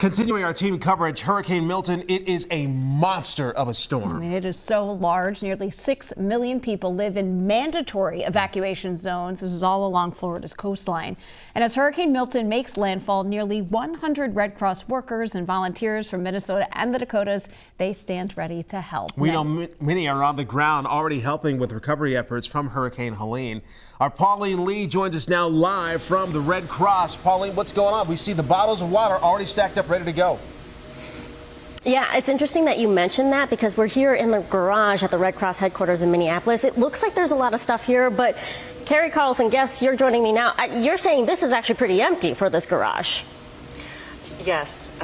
Continuing our team coverage, Hurricane Milton, it is a monster of a storm. I mean, it is so large. Nearly 6 million people live in mandatory evacuation zones. This is all along Florida's coastline. And as Hurricane Milton makes landfall, nearly 100 Red Cross workers and volunteers from Minnesota and the Dakotas, they stand ready to help. We know many are on the ground already helping with recovery efforts from Hurricane Helene. Our Pauline Lee joins us now live from the Red Cross. Pauline, what's going on? We see the bottles of water already stacked up, ready to go. Yeah, it's interesting that you mentioned that because we're here in the garage at the Red Cross headquarters in Minneapolis. It looks like there's a lot of stuff here, but Carrie Carlson, guess you're joining me now. You're saying this is actually pretty empty for this garage. Yes.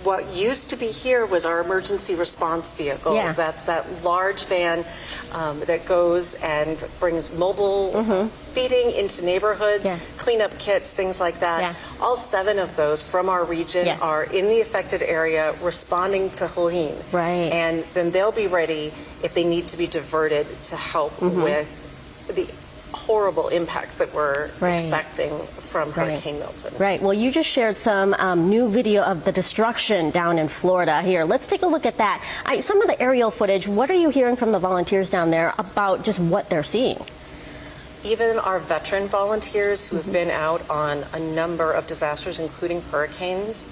What used to be here was our emergency response vehicle. Yeah. That's that large van that goes and brings mobile feeding into neighborhoods, cleanup kits, things like that. Yeah. All 7 of those from our region are in the affected area responding to Helene. Right. And then they'll be ready if they need to be diverted to help with the horrible impacts that we're expecting from Hurricane Milton. Right. Well, you just shared some new video of the destruction down in Florida here. Let's take a look at that. Some of the aerial footage, what are you hearing from the volunteers down there about just what they're seeing? Even our veteran volunteers who have been out on a number of disasters, including hurricanes,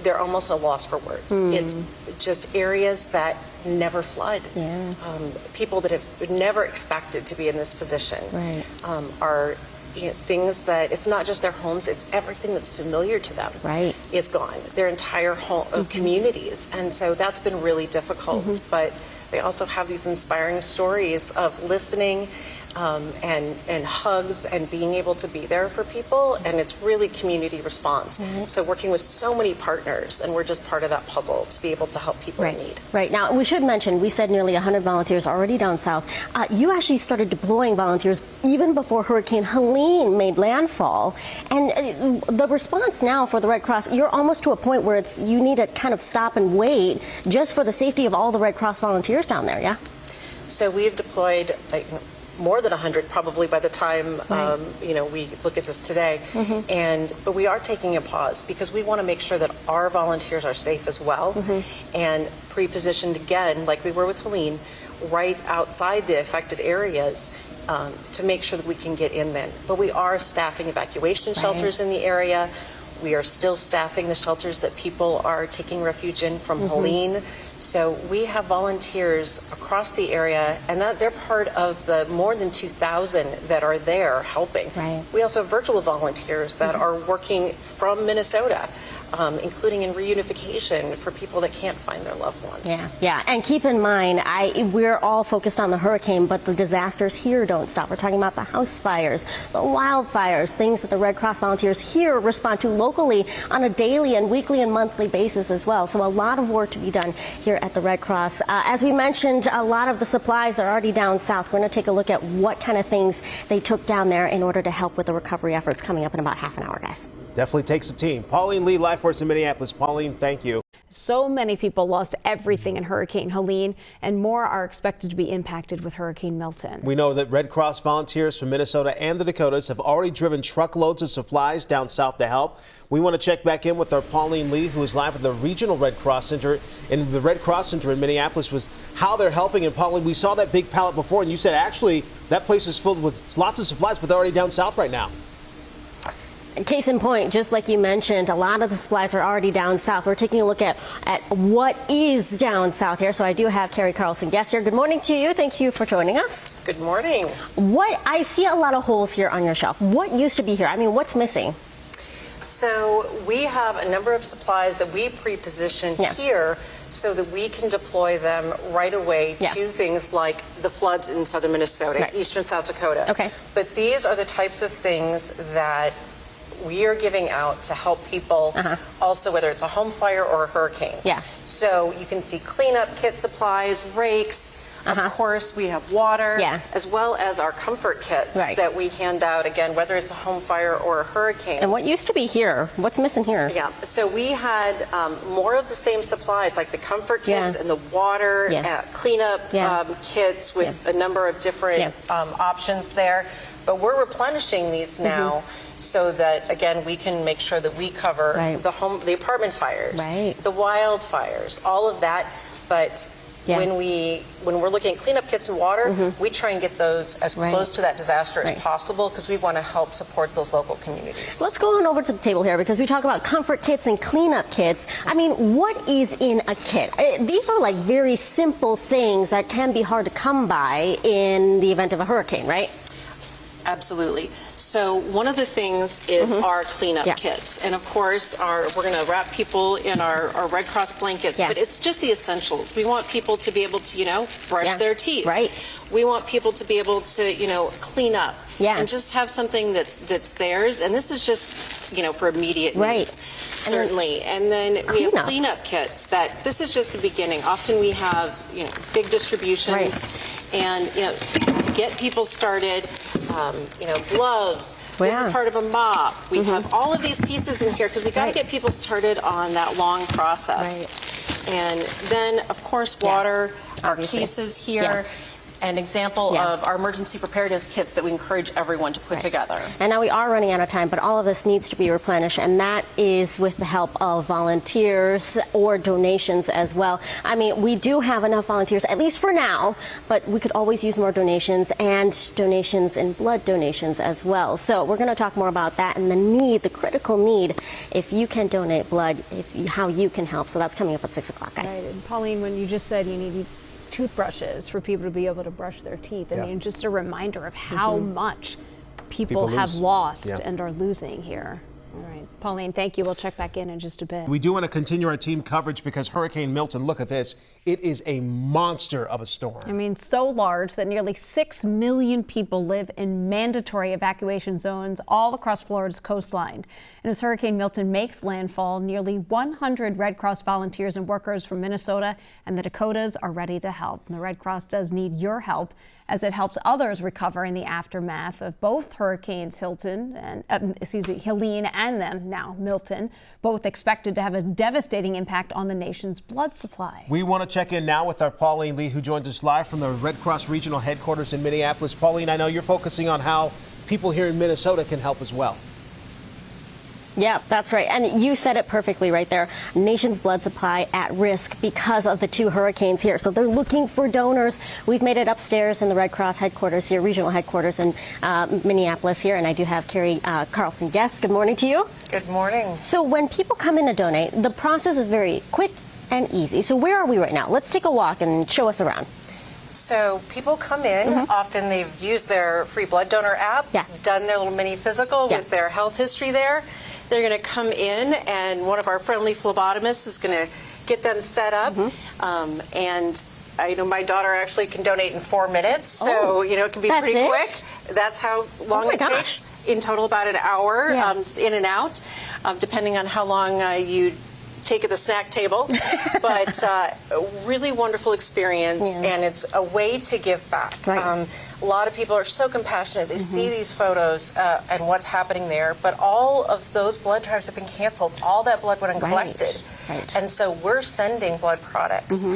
they're almost at a loss for words. It's just areas that never flood. People that have never expected to be in this position are things that it's not just their homes, it's everything that's familiar to them is gone. Their entire home communities. And so that's been really difficult. But they also have these inspiring stories of listening and hugs and being able to be there for people, and it's really community response. So working with so many partners, and we're just part of that puzzle to be able to help people in need. Right. Now, we should mention, we said nearly 100 volunteers already down south. You actually started deploying volunteers even before Hurricane Helene made landfall. And the response now for the Red Cross, you're almost to a point where you need to kind of stop and wait just for the safety of all the Red Cross volunteers down there, yeah? So we've deployed more than 100 probably by the time we look at this today. But we are taking a pause because we want to make sure that our volunteers are safe as well and pre-positioned again, like we were with Helene, right outside the affected areas to make sure that we can get in then. But we are staffing evacuation shelters in the area. We are still staffing the shelters that people are taking refuge in from Helene. So we have volunteers across the area, and they're part of the more than 2,000 that are there helping. We also have virtual volunteers that are working from Minnesota, including in reunification for people that can't find their loved ones. Yeah. And keep in mind, we're all focused on the hurricane, but the disasters here don't stop. We're talking about the house fires, the wildfires, things that the Red Cross volunteers here respond to locally on a daily and weekly and monthly basis as well. So a lot of work to be done here at the Red Cross. As we mentioned, a lot of the supplies are already down south. We're going to take a look at what kind of things they took down there in order to help with the recovery efforts coming up in about half an hour, guys. Definitely takes a team. Pauline Lee, Live Force in Minneapolis. Pauline, thank you. So many people lost everything in Hurricane Helene, and more are expected to be impacted with Hurricane Milton. We know that Red Cross volunteers from Minnesota and the Dakotas have already driven truckloads of supplies down south to help. We want to check back in with our Pauline Lee, who is live at the Regional Red Cross Center. And the Red Cross Center in Minneapolis was how they're helping. And Pauline, we saw that big pallet before, and you said actually that place is filled with lots of supplies, but they're already down south right now. Case in point, just like you mentioned, a lot of the supplies are already down south. We're taking a look at what is down south here. So I do have Carrie Carlson guest here. Good morning to you. Thank you for joining us. Good morning. I see a lot of holes here on your shelf. What used to be here? I mean, what's missing? So we have a number of supplies that we pre-positioned here so that we can deploy them right away to things like the floods in southern Minnesota, eastern South Dakota. But these are the types of things that we are giving out to help people also, whether it's a home fire or a hurricane. So you can see cleanup kit supplies, rakes. Of course, we have water, as well as our comfort kits that we hand out, again, whether it's a home fire or a hurricane. And what used to be here? What's missing here? So we had more of the same supplies, like the comfort kits and the water, cleanup kits with a number of different options there. But we're replenishing these now so that, again, we can make sure that we cover the apartment fires, the wildfires, all of that. But when we're looking at cleanup kits and water, we try and get those as close to that disaster as possible because we want to help support those local communities. Let's go on over to the table here because we talk about comfort kits and cleanup kits. I mean, what is in a kit? These are like very simple things that can be hard to come by in the event of a hurricane, right? Absolutely. So one of the things is our cleanup kits. And of course, we're going to wrap people in our Red Cross blankets, but it's just the essentials. We want people to be able to, brush their teeth. We want people to be able to, clean up and just have something that's theirs. And this is just, for immediate needs, certainly. And then we have cleanup kits this is just the beginning. Often we have, big distributions and, to get people started, gloves. This is part of a mop. We have all of these pieces in here because we got to get people started on that long process. And then, of course, water, our cases here. An example of our emergency preparedness kits that we encourage everyone to put together. And now we are running out of time, but all of this needs to be replenished, and that is with the help of volunteers or donations as well. I mean, we do have enough volunteers, at least for now, but we could always use more donations and blood donations as well. So we're going to talk more about that and the critical need, if you can donate blood, how you can help. So that's coming up at 6 o'clock, guys. Right. And Pauline, when you just said you need toothbrushes for people to be able to brush their teeth. I mean, just a reminder of how much people have lost and are losing here. All right. Pauline, thank you. We'll check back in just a bit. We do want to continue our team coverage because Hurricane Milton, look at this. It is a monster of a storm. I mean, so large that nearly 6 million people live in mandatory evacuation zones all across Florida's coastline. And as Hurricane Milton makes landfall, nearly 100 Red Cross volunteers and workers from Minnesota and the Dakotas are ready to help. And the Red Cross does need your help as it helps others recover in the aftermath of both hurricanes Helene and then now Milton, both expected to have a devastating impact on the nation's blood supply. We want to check in now with our Pauline Lee, who joins us live from the Red Cross Regional Headquarters in Minneapolis. Pauline, I know you're focusing on how people here in Minnesota can help as well. Yeah, that's right. And you said it perfectly right there. Nation's blood supply at risk because of the 2 hurricanes here. So they're looking for donors. We've made it upstairs in the Red Cross headquarters here, regional headquarters in Minneapolis here. And I do have Carrie Carlson guest. Good morning to you. Good morning. So when people come in to donate, the process is very quick and easy. So where are we right now? Let's take a walk and show us around. So people come in, often they've used their free blood donor app, done their little mini physical with their health history there. They're going to come in, and one of our friendly phlebotomists is going to get them set up. And I know my daughter actually can donate in 4 minutes, so it can be pretty quick. That's how long it takes. In total, about an hour in and out, depending on how long you take at the snack table. But a really wonderful experience, and it's a way to give back. A lot of people are so compassionate. They see these photos and what's happening there, but all of those blood drives have been canceled. All that blood went uncollected. And so we're sending blood products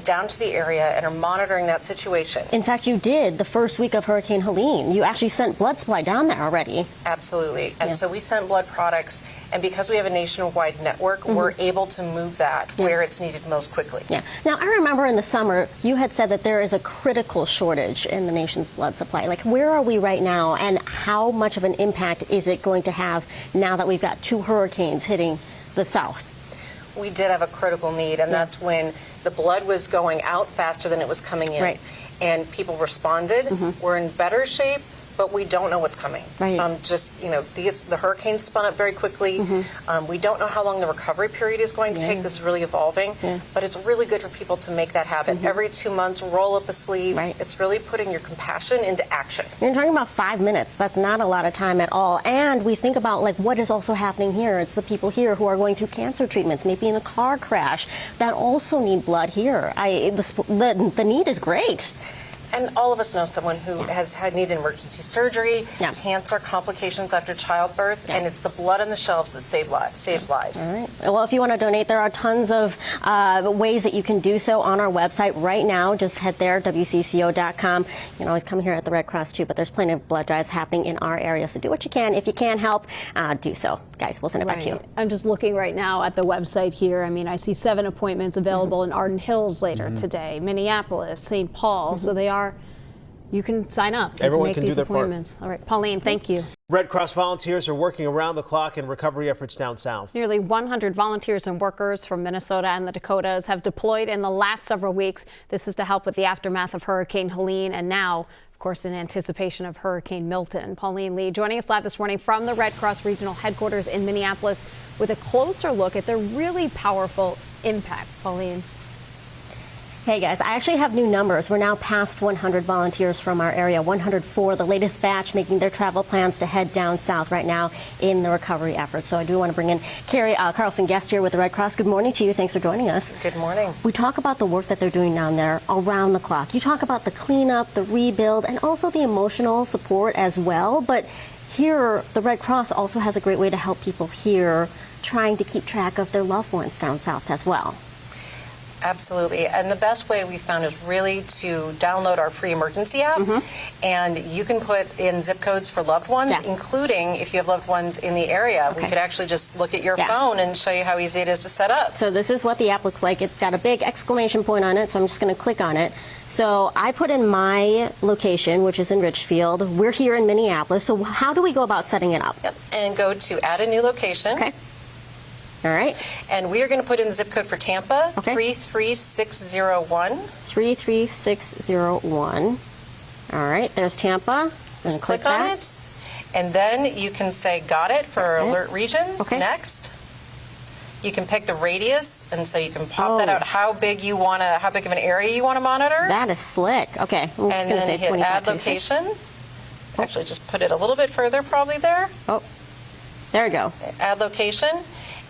down to the area and are monitoring that situation. In fact, you did the first week of Hurricane Helene. You actually sent blood supply down there already. Absolutely. And so we sent blood products, and because we have a nationwide network, we're able to move that where it's needed most quickly. Now, I remember in the summer, you had said that there is a critical shortage in the nation's blood supply. Like, where are we right now, and how much of an impact is it going to have now that we've got 2 hurricanes hitting the South? We did have a critical need, and that's when the blood was going out faster than it was coming in. And people responded. We're in better shape, but we don't know what's coming. The hurricanes spun up very quickly. We don't know how long the recovery period is going to take. This is really evolving, but it's really good for people to make that happen. Every 2 months, roll up a sleeve. It's really putting your compassion into action. You're talking about 5 minutes. That's not a lot of time at all. And we think about what is also happening here. It's the people here who are going through cancer treatments, maybe in a car crash, that also need blood here. The need is great. And all of us know someone who has had needed emergency surgery, cancer complications after childbirth, and it's the blood on the shelves that saves lives. All right. Well, if you want to donate, there are tons of ways that you can do so on our website right now. Just head there, WCCO.com. You can always come here at the Red Cross too, but there's plenty of blood drives happening in our area. So do what you can. If you can help, do so. Guys, we'll send it back to you. I'm just looking right now at the website here. I mean, I see 7 appointments available in Arden Hills later today, Minneapolis, St. Paul. So they are, you can sign up. Everyone make can these do their appointments. part. All right, Pauline, thank you. Red Cross volunteers are working around the clock in recovery efforts down south. Nearly 100 volunteers and workers from Minnesota and the Dakotas have deployed in the last several weeks. This is to help with the aftermath of Hurricane Helene and now, of course, in anticipation of Hurricane Milton. Pauline Lee joining us live this morning from the Red Cross Regional Headquarters in Minneapolis with a closer look at their really powerful impact. Pauline. Hey guys, I actually have new numbers. We're now past 100 volunteers from our area, 104, the latest batch making their travel plans to head down south right now in the recovery effort. So I do want to bring in Carrie Carlson, guest here with the Red Cross. Good morning to you. Thanks for joining us. Good morning. We talk about the work that they're doing down there around the clock. You talk about the cleanup, the rebuild, and also the emotional support as well. But here, the Red Cross also has a great way to help people here trying to keep track of their loved ones down south as well. Absolutely. And the best way we found is really to download our free emergency app. And you can put in zip codes for loved ones, including if you have loved ones in the area. We could actually just look at your phone and show you how easy it is to set up. So this is what the app looks like. It's got a big exclamation point on it, so I'm just going to click on it. So I put in my location, which is in Richfield. We're here in Minneapolis. So how do we go about setting it up? And go to add a new location. Okay. All right. And we are going to put in the zip code for Tampa, 33601. 33601. All right, there's Tampa. Just click on it. And then you can say got it for alert regions. Next. You can pick the radius, and so you can pop that out how big you want to, how big of an area you want to monitor. That is slick. Okay. I'm just and then hit add location. Actually, just put it a little bit further probably there. Oh, there we go. Add location.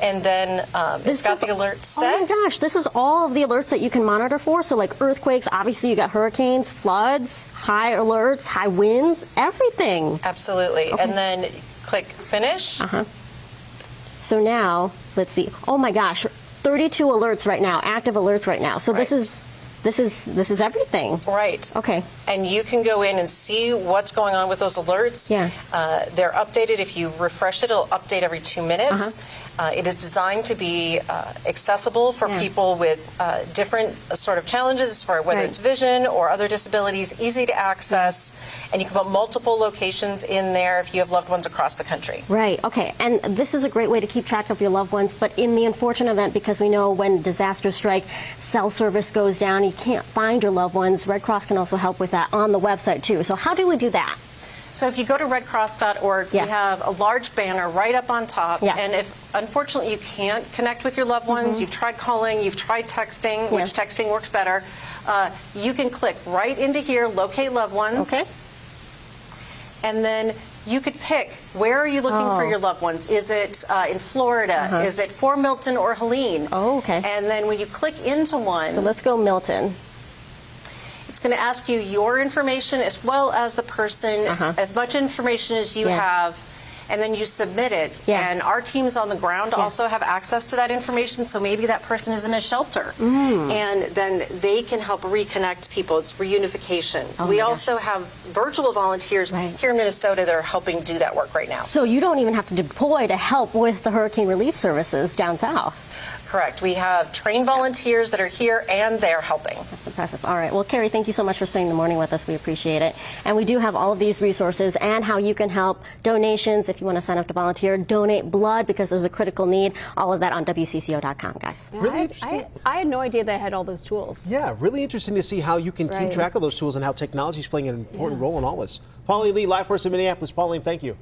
And then it's got the alert set. Oh my gosh, this is all of the alerts that you can monitor for. So like earthquakes, obviously you got hurricanes, floods, high alerts, high winds, everything. Absolutely. And then click finish. So now, let's see. Oh my gosh, 32 alerts right now, active alerts right now. So this is everything. Right. Okay. And you can go in and see what's going on with those alerts. Yeah. They're updated. If you refresh it, it'll update every 2 minutes. It is designed to be accessible for people with different sort of challenges, for whether it's vision or other disabilities, easy to access, and you can put multiple locations in there if you have loved ones across the country. Right, okay, and this is a great way to keep track of your loved ones, but in the unfortunate event, because we know when disasters strike, cell service goes down, you can't find your loved ones, Red Cross can also help with that on the website too. So how do we do that? So if you go to redcross.org, we have a large banner right up on top. And if, unfortunately, you can't connect with your loved ones, you've tried calling, you've tried texting, which texting works better, you can click right into here, locate loved ones. Okay. And then you could pick, where are you looking for your loved ones? Is it in Florida? Is it for Milton or Helene? Oh, okay. And then when you click into one. So let's go Milton. It's going to ask you your information as well as the person, as much information as you have, and then you submit it. And our teams on the ground also have access to that information, so maybe that person is in a shelter. And then they can help reconnect people. It's reunification. We also have virtual volunteers here in Minnesota that are helping do that work right now. So you don't even have to deploy to help with the hurricane relief services down south. Correct. We have trained volunteers that are here, and they're helping. That's impressive. All right. Well, Carrie, thank you so much for spending the morning with us. We appreciate it. And we do have all of these resources and how you can help, donations, if you want to sign up to volunteer, donate blood because there's a critical need, all of that on WCCO.com, guys. Yeah, really interesting. I had no idea they had all those tools. Yeah, really interesting to see how you can keep track of those tools and how technology is playing an important role in all this. Pauline Lee, live for us in Minneapolis. Pauline, thank you.